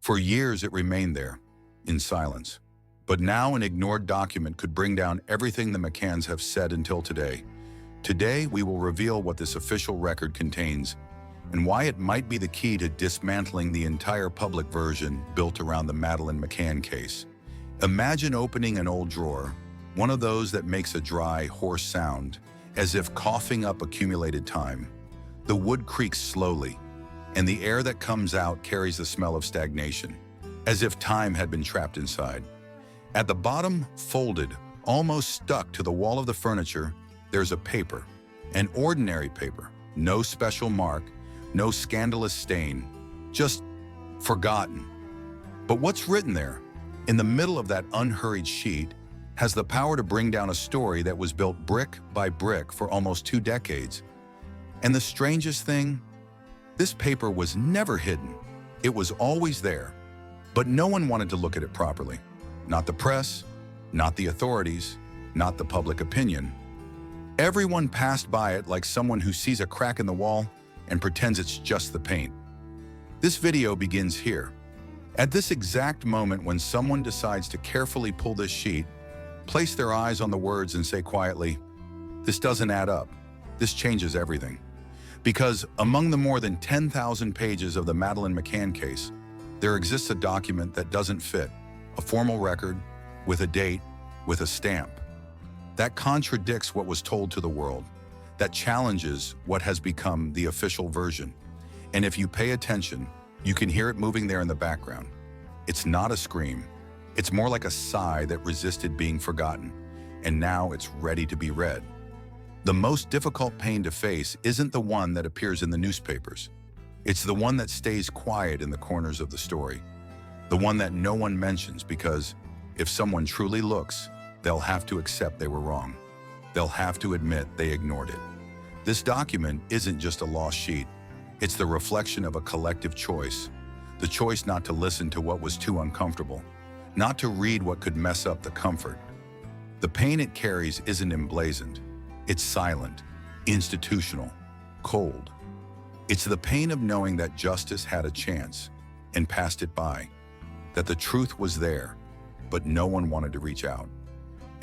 For years it remained there, in silence. But now an ignored document could bring down everything the McCanns have said until today. Today we will reveal what this official record contains and why it might be the key to dismantling the entire public version built around the Madeleine McCann case. Imagine opening an old drawer, one of those that makes a dry, hoarse sound, as if coughing up accumulated time. The wood creaks slowly, and the air that comes out carries the smell of stagnation, as if time had been trapped inside. At the bottom, folded, almost stuck to the wall of the furniture, there's a paper, an ordinary paper, no special mark, no scandalous stain, just forgotten. But what's written there, in the middle of that unhurried sheet, has the power to bring down a story that was built brick by brick for almost 2 decades. And the strangest thing, this paper was never hidden. It was always there, but no one wanted to look at it properly. Not the press, not the authorities, not the public opinion. Everyone passed by it like someone who sees a crack in the wall and pretends it's just the paint. This video begins here. At this exact moment when someone decides to carefully pull this sheet, place their eyes on the words and say quietly, "This doesn't add up. This changes everything." Because among the more than 10,000 pages of the Madeleine McCann case, there exists a document that doesn't fit, a formal record, with a date, with a stamp. That contradicts what was told to the world, that challenges what has become the official version. And if you pay attention, you can hear it moving there in the background. It's not a scream. It's more like a sigh that resisted being forgotten, and now it's ready to be read. The most difficult pain to face isn't the one that appears in the newspapers. It's the one that stays quiet in the corners of the story. The one that no one mentions because if someone truly looks, they'll have to accept they were wrong. They'll have to admit they ignored it. This document isn't just a lost sheet. It's the reflection of a collective choice. The choice not to listen to what was too uncomfortable, not to read what could mess up the comfort. The pain it carries isn't emblazoned. It's silent, institutional, cold. It's the pain of knowing that justice had a chance and passed it by, that the truth was there, but no one wanted to reach out.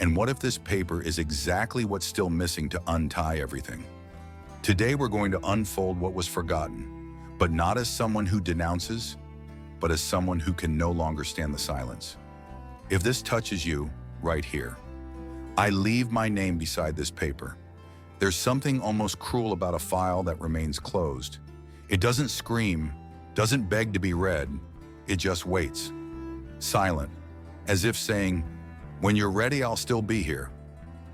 And what if this paper is exactly what's still missing to untie everything? Today we're going to unfold what was forgotten, but not as someone who denounces, but as someone who can no longer stand the silence. If this touches you, right here, I leave my name beside this paper. There's something almost cruel about a file that remains closed. It doesn't scream, doesn't beg to be read, it just waits. Silent, as if saying, "When you're ready, I'll still be here."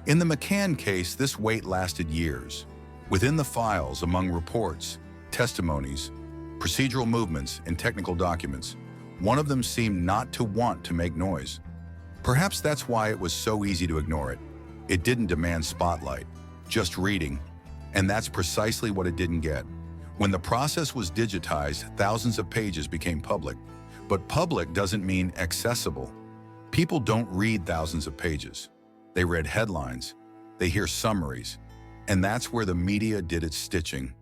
In the McCann case, this wait lasted years. Within the files, among reports, testimonies, procedural movements, and technical documents, one of them seemed not to want to make noise. Perhaps that's why it was so easy to ignore it. It didn't demand spotlight, just reading, and that's precisely what it didn't get. When the process was digitized, thousands of pages became public. But public doesn't mean accessible. People don't read thousands of pages. They read headlines, they hear summaries, and that's where the media did its stitching.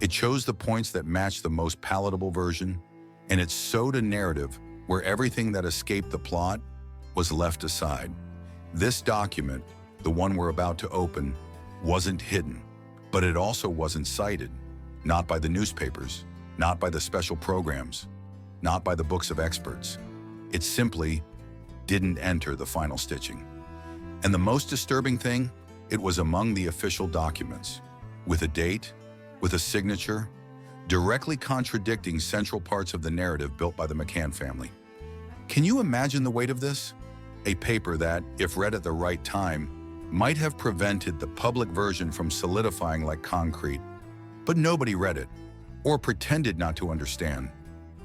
It chose the points that matched the most palatable version, and it sewed a narrative where everything that escaped the plot was left aside. This document, the one we're about to open, wasn't hidden, but it also wasn't cited, not by the newspapers, not by the special programs, not by the books of experts. It simply didn't enter the final stitching. And the most disturbing thing, it was among the official documents, with a date, with a signature, directly contradicting central parts of the narrative built by the McCann family. Can you imagine the weight of this? A paper that, if read at the right time, might have prevented the public version from solidifying like concrete. But nobody read it, or pretended not to understand.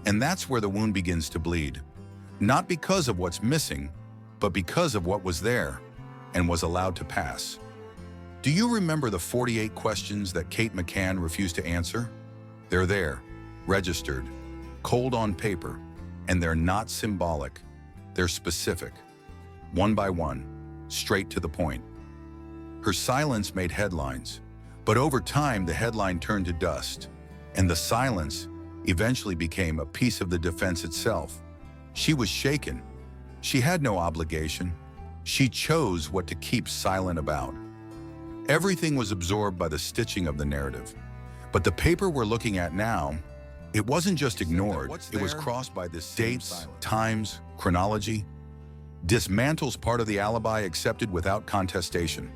And that's where the wound begins to bleed. Not because of what's missing, but because of what was there and was allowed to pass. Do you remember the 48 questions that Kate McCann refused to answer? They're there, registered, cold on paper, and they're not symbolic. They're specific. One by one, straight to the point. Her silence made headlines, but over time the headline turned to dust, and the silence eventually became a piece of the defense itself, She was shaken. She had no obligation. She chose what to keep silent about. Everything was absorbed by the stitching of the narrative. But the paper we're looking at now, it wasn't just ignored, it was crossed by this dates, times, chronology. Dismantles part of the alibi accepted without contestation.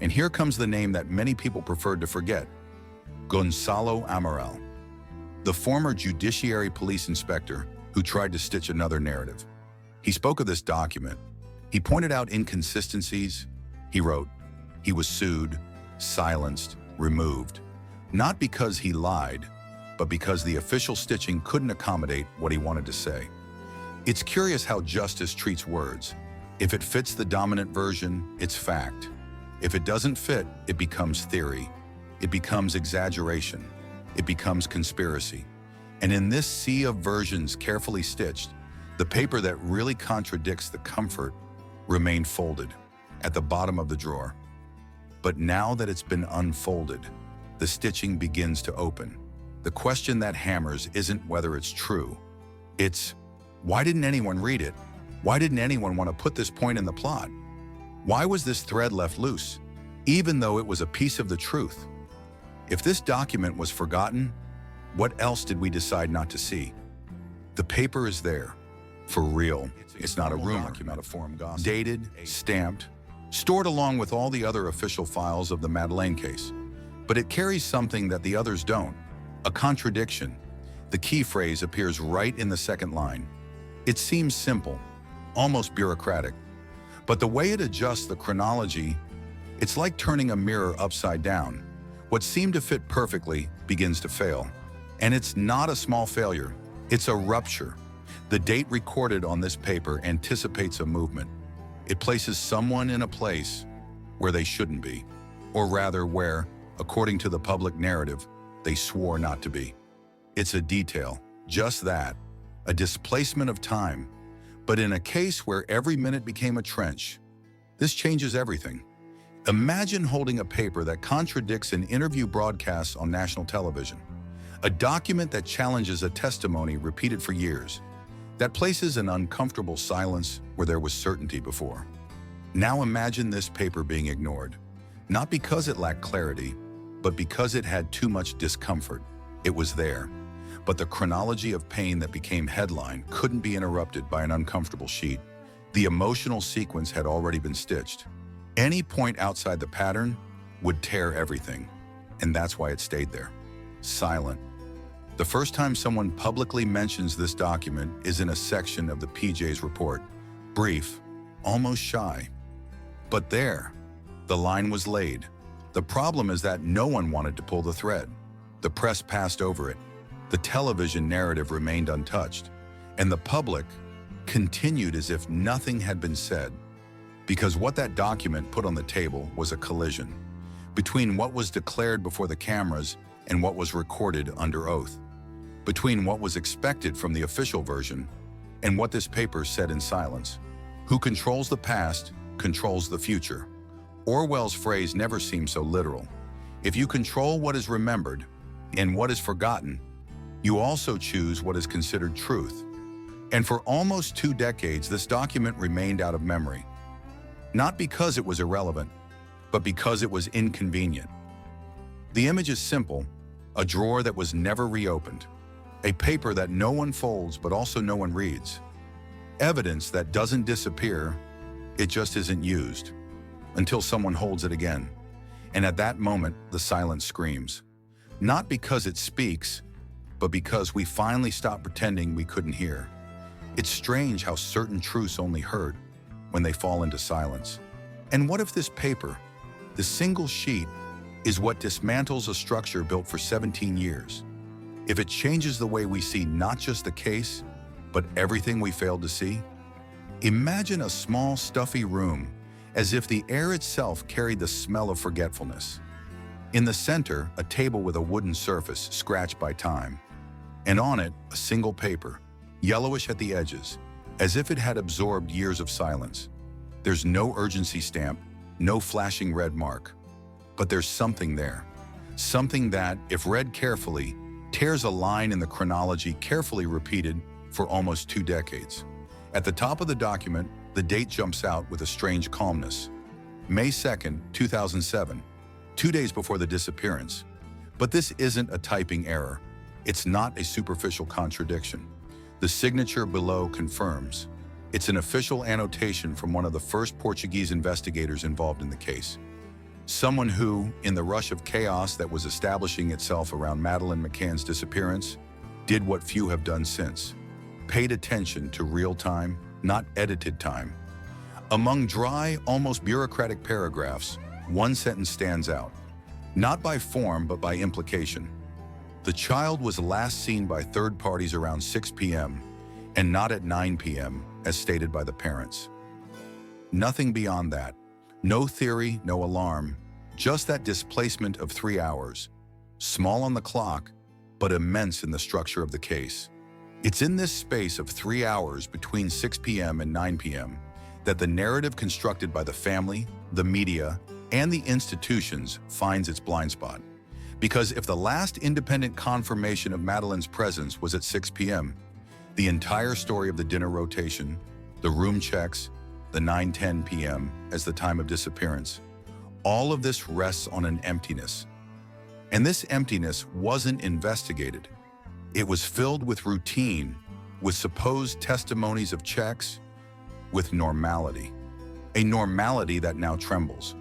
And here comes the name that many people preferred to forget: Gonzalo Amaral, the former Judiciary Police Inspector who tried to stitch another narrative. He spoke of this document. He pointed out inconsistencies. He wrote, he was sued, silenced, removed, not because he lied, but because the official stitching couldn't accommodate what he wanted to say. It's curious how justice treats words. If it fits the dominant version, it's fact. If it doesn't fit, it becomes theory. It becomes exaggeration. It becomes conspiracy. And in this sea of versions carefully stitched, the paper that really contradicts the comfort remained folded at the bottom of the drawer. But now that it's been unfolded, the stitching begins to open. The question that hammers isn't whether it's true. It's, why didn't anyone read it? Why didn't anyone want to put this point in the plot? Why was this thread left loose, even though it was a piece of the truth? If this document was forgotten, what else did we decide not to see? The paper is there, for real. It's not a rumor, not a forum gossip. Dated, stamped, stored along with all the other official files of the Madeleine case. But it carries something that the others don't, a contradiction. The key phrase appears right in the second line. It seems simple, almost bureaucratic, but the way it adjusts the chronology, it's like turning a mirror upside down. What seemed to fit perfectly begins to fail. And it's not a small failure, it's a rupture. The date recorded on this paper anticipates a movement. It places someone in a place where they shouldn't be, or rather where, according to the public narrative, they swore not to be. It's a detail, just that, a displacement of time, but in a case where every minute became a trench. This changes everything. Imagine holding a paper that contradicts an interview broadcast on national television, a document that challenges a testimony repeated for years, that places an uncomfortable silence where there was certainty before. Now imagine this paper being ignored, not because it lacked clarity, but because it had too much discomfort. It was there, but the chronology of Payne that became headline couldn't be interrupted by an uncomfortable sheet. The emotional sequence had already been stitched. Any point outside the pattern would tear everything, and that's why it stayed there, silent. The first time someone publicly mentions this document is in a section of the PJ's report, brief, almost shy. But there, the line was laid. The problem is that no one wanted to pull the thread. The press passed over it. The television narrative remained untouched, and the public continued as if nothing had been said. Because what that document put on the table was a collision between what was declared before the cameras and what was recorded under oath, between what was expected from the official version and what this paper said in silence. Who controls the past controls the future. Orwell's phrase never seems so literal. If you control what is remembered and what is forgotten, you also choose what is considered truth. And for almost 2 decades, this document remained out of memory. Not because it was irrelevant, but because it was inconvenient. The image is simple: a drawer that was never reopened, a paper that no one folds but also no one reads, evidence that doesn't disappear, it just isn't used, until someone holds it again. And at that moment, the silence screams. Not because it speaks, but because we finally stop pretending we couldn't hear. It's strange how certain truths only hurt when they fall into silence. And what if this paper, the single sheet, is what dismantles a structure built for 17 years? If it changes the way we see not just the case, but everything we failed to see? Imagine a small, stuffy room, as if the air itself carried the smell of forgetfulness. In the center, a table with a wooden surface scratched by time, and on it, a single paper, yellowish at the edges, as if it had absorbed years of silence. There's no urgency stamp, no flashing red mark, but there's something there. Something that, if read carefully, tears a line in the chronology carefully repeated for almost 2 decades. At the top of the document, the date jumps out with a strange calmness. May 2nd, 2007, 2 days before the disappearance. But this isn't a typing error. It's not a superficial contradiction. The signature below confirms. It's an official annotation from one of the first Portuguese investigators involved in the case. Someone who, in the rush of chaos that was establishing itself around Madeleine McCann's disappearance, did what few have done since. Paid attention to real time, not edited time. Among dry, almost bureaucratic paragraphs, one sentence stands out. Not by form, but by implication. The child was last seen by third parties around 6 p.m. and not at 9 p.m., as stated by the parents. Nothing beyond that. No theory, no alarm, just that displacement of 3 hours. Small on the clock, but immense in the structure of the case. It's in this space of 3 hours between 6 p.m. and 9 p.m. that the narrative constructed by the family, the media, and the institutions finds its blind spot. Because if the last independent confirmation of Madeleine's presence was at 6 p.m., the entire story of the dinner rotation, the room checks, the 9:10 p.m. as the time of disappearance, all of this rests on an emptiness. And this emptiness wasn't investigated. It was filled with routine, with supposed testimonies of checks, with normality. A normality that now trembles.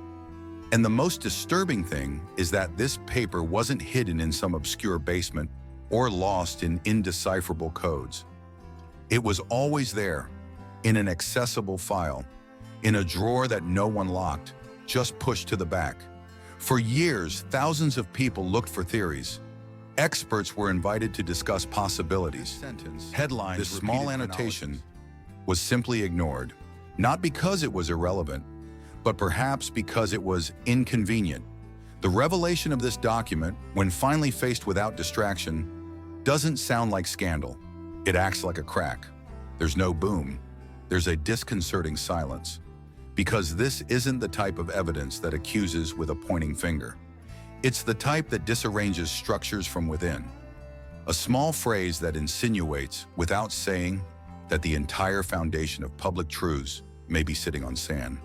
And the most disturbing thing is that this paper wasn't hidden in some obscure basement or lost in indecipherable codes. It was always there, in an accessible file, in a drawer that no one locked, just pushed to the back. For years, thousands of people looked for theories. Experts were invited to discuss possibilities. Headlines, this small annotation was simply ignored, not because it was irrelevant, but perhaps because it was inconvenient. The revelation of this document, when finally faced without distraction, doesn't sound like scandal. It acts like a crack. There's no boom. There's a disconcerting silence. Because this isn't the type of evidence that accuses with a pointing finger. It's the type that disarranges structures from within. A small phrase that insinuates, without saying, that the entire foundation of public truths may be sitting on sand.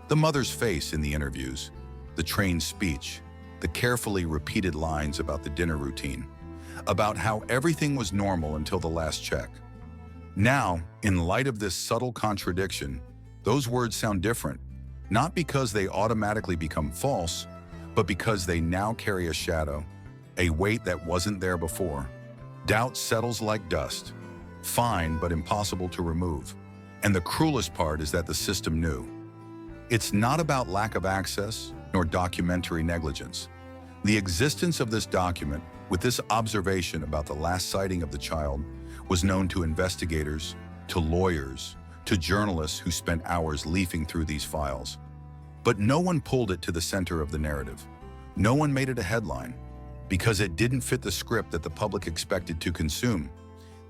The mother's face in the interviews, the trained speech, the carefully repeated lines about the dinner routine, about how everything was normal until the last check. Now, in light of this subtle contradiction, those words sound different, not because they automatically become false, but because they now carry a shadow, a weight that wasn't there before. Doubt settles like dust, fine but impossible to remove. And the cruelest part is that the system knew. It's not about lack of access nor documentary negligence. The existence of this document, with this observation about the last sighting of the child, was known to investigators, to lawyers, to journalists who spent hours leafing through these files. But no one pulled it to the center of the narrative. No one made it a headline, because it didn't fit the script that the public expected to consume.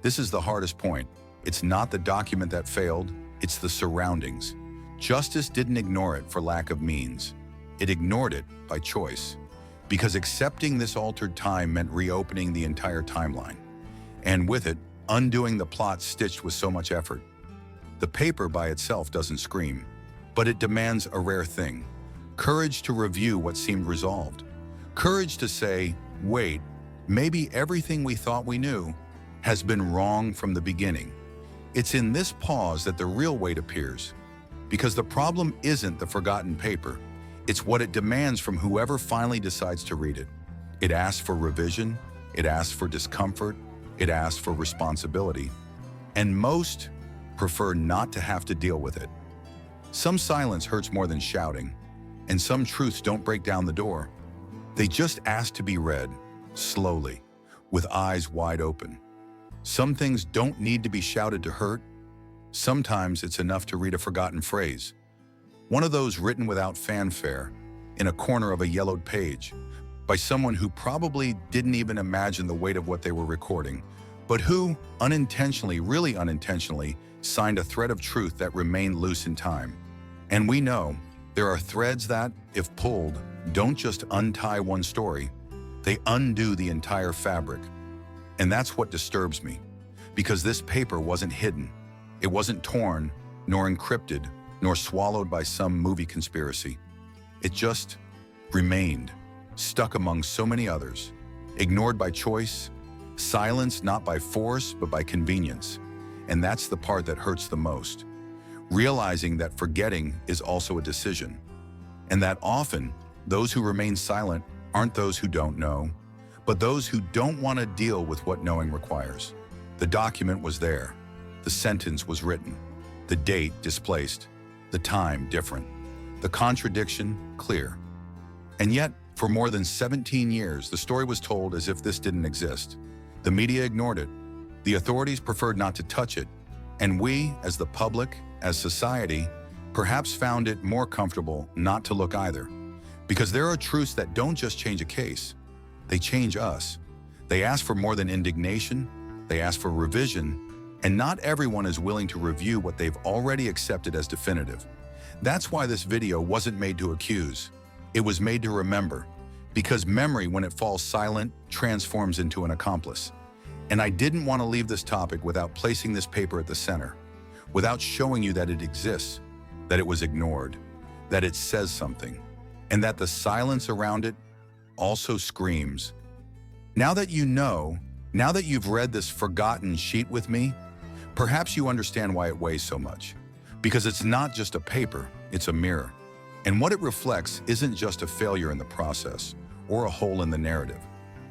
This is the hardest point. It's not the document that failed, it's the surroundings. Justice didn't ignore it for lack of means. It ignored it by choice, because accepting this altered time meant reopening the entire timeline, and with it, undoing the plot stitched with so much effort. The paper by itself doesn't scream, but it demands a rare thing: courage to review what seemed resolved. Courage to say, wait, maybe everything we thought we knew has been wrong from the beginning. It's in this pause that the real weight appears, because the problem isn't the forgotten paper, it's what it demands from whoever finally decides to read it. It asks for revision, it asks for discomfort, it asks for responsibility, and most prefer not to have to deal with it. Some silence hurts more than shouting, and some truths don't break down the door. They just ask to be read, slowly, with eyes wide open. Some things don't need to be shouted to hurt. Sometimes it's enough to read a forgotten phrase. One of those written without fanfare, in a corner of a yellowed page, by someone who probably didn't even imagine the weight of what they were recording, but who, unintentionally, really unintentionally, signed a thread of truth that remained loose in time. And we know there are threads that, if pulled, don't just untie one story, they undo the entire fabric. And that's what disturbs me, because this paper wasn't hidden. It wasn't torn, nor encrypted, nor swallowed by some movie conspiracy. It just remained, stuck among so many others, ignored by choice, silenced not by force but by convenience. And that's the part that hurts the most. Realizing that forgetting is also a decision, and that often those who remain silent aren't those who don't know, but those who don't want to deal with what knowing requires. The document was there. The sentence was written. The date displaced. The time different. The contradiction clear. And yet, for more than 17 years, the story was told as if this didn't exist. The media ignored it. The authorities preferred not to touch it. And we, as the public, as society, perhaps found it more comfortable not to look either. Because there are truths that don't just change a case. They change us. They ask for more than indignation. They ask for revision. And not everyone is willing to review what they've already accepted as definitive. That's why this video wasn't made to accuse. It was made to remember. Because memory, when it falls silent, transforms into an accomplice. And I didn't want to leave this topic without placing this paper at the center, without showing you that it exists, that it was ignored, that it says something, and that the silence around it also screams. Now that you know, now that you've read this forgotten sheet with me, perhaps you understand why it weighs so much. Because it's not just a paper, it's a mirror. And what it reflects isn't just a failure in the process or a hole in the narrative.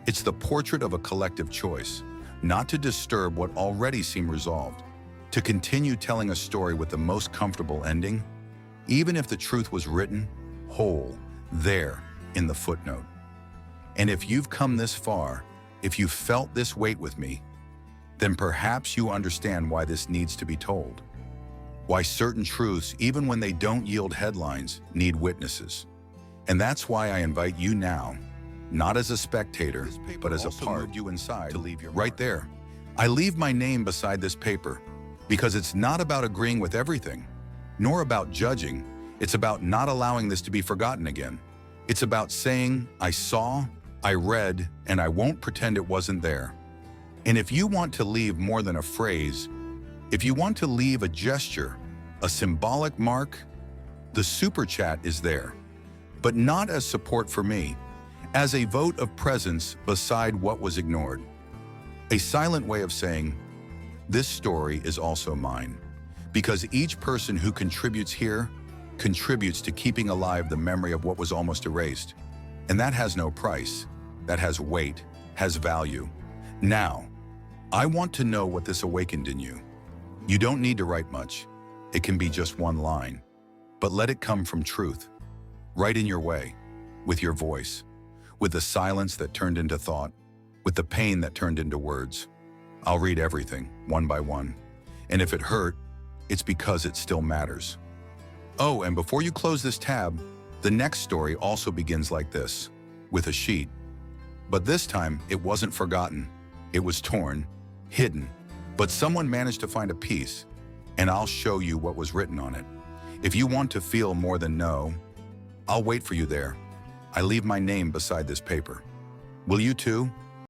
It's the portrait of a collective choice, not to disturb what already seemed resolved, to continue telling a story with the most comfortable ending, even if the truth was written whole there in the footnote. And if you've come this far, if you felt this weight with me, then perhaps you understand why this needs to be told. Why certain truths, even when they don't yield headlines, need witnesses. And that's why I invite you now, not as a spectator, but as a part you inside, to leave your right there. I leave my name beside this paper because it's not about agreeing with everything, nor about judging. It's about not allowing this to be forgotten again. It's about saying, I saw, I read, and I won't pretend it wasn't there. And if you want to leave more than a phrase, if you want to leave a gesture, a symbolic mark, the super chat is there, but not as support for me, as a vote of presence beside what was ignored. A silent way of saying, this story is also mine, because each person who contributes here contributes to keeping alive the memory of what was almost erased. And that has no price, that has weight, has value. Now, I want to know what this awakened in you. You don't need to write much. It can be just one line, but let it come from truth. Write in your way, with your voice, with the silence that turned into thought, with the pain that turned into words. I'll read everything, one by one. And if it hurt, it's because it still matters. Oh, and before you close this tab, the next story also begins like this, with a sheet. But this time, it wasn't forgotten. It was torn, hidden, but someone managed to find a piece, and I'll show you what was written on it. If you want to feel more than know, I'll wait for you there. I leave my name beside this paper. Will you too?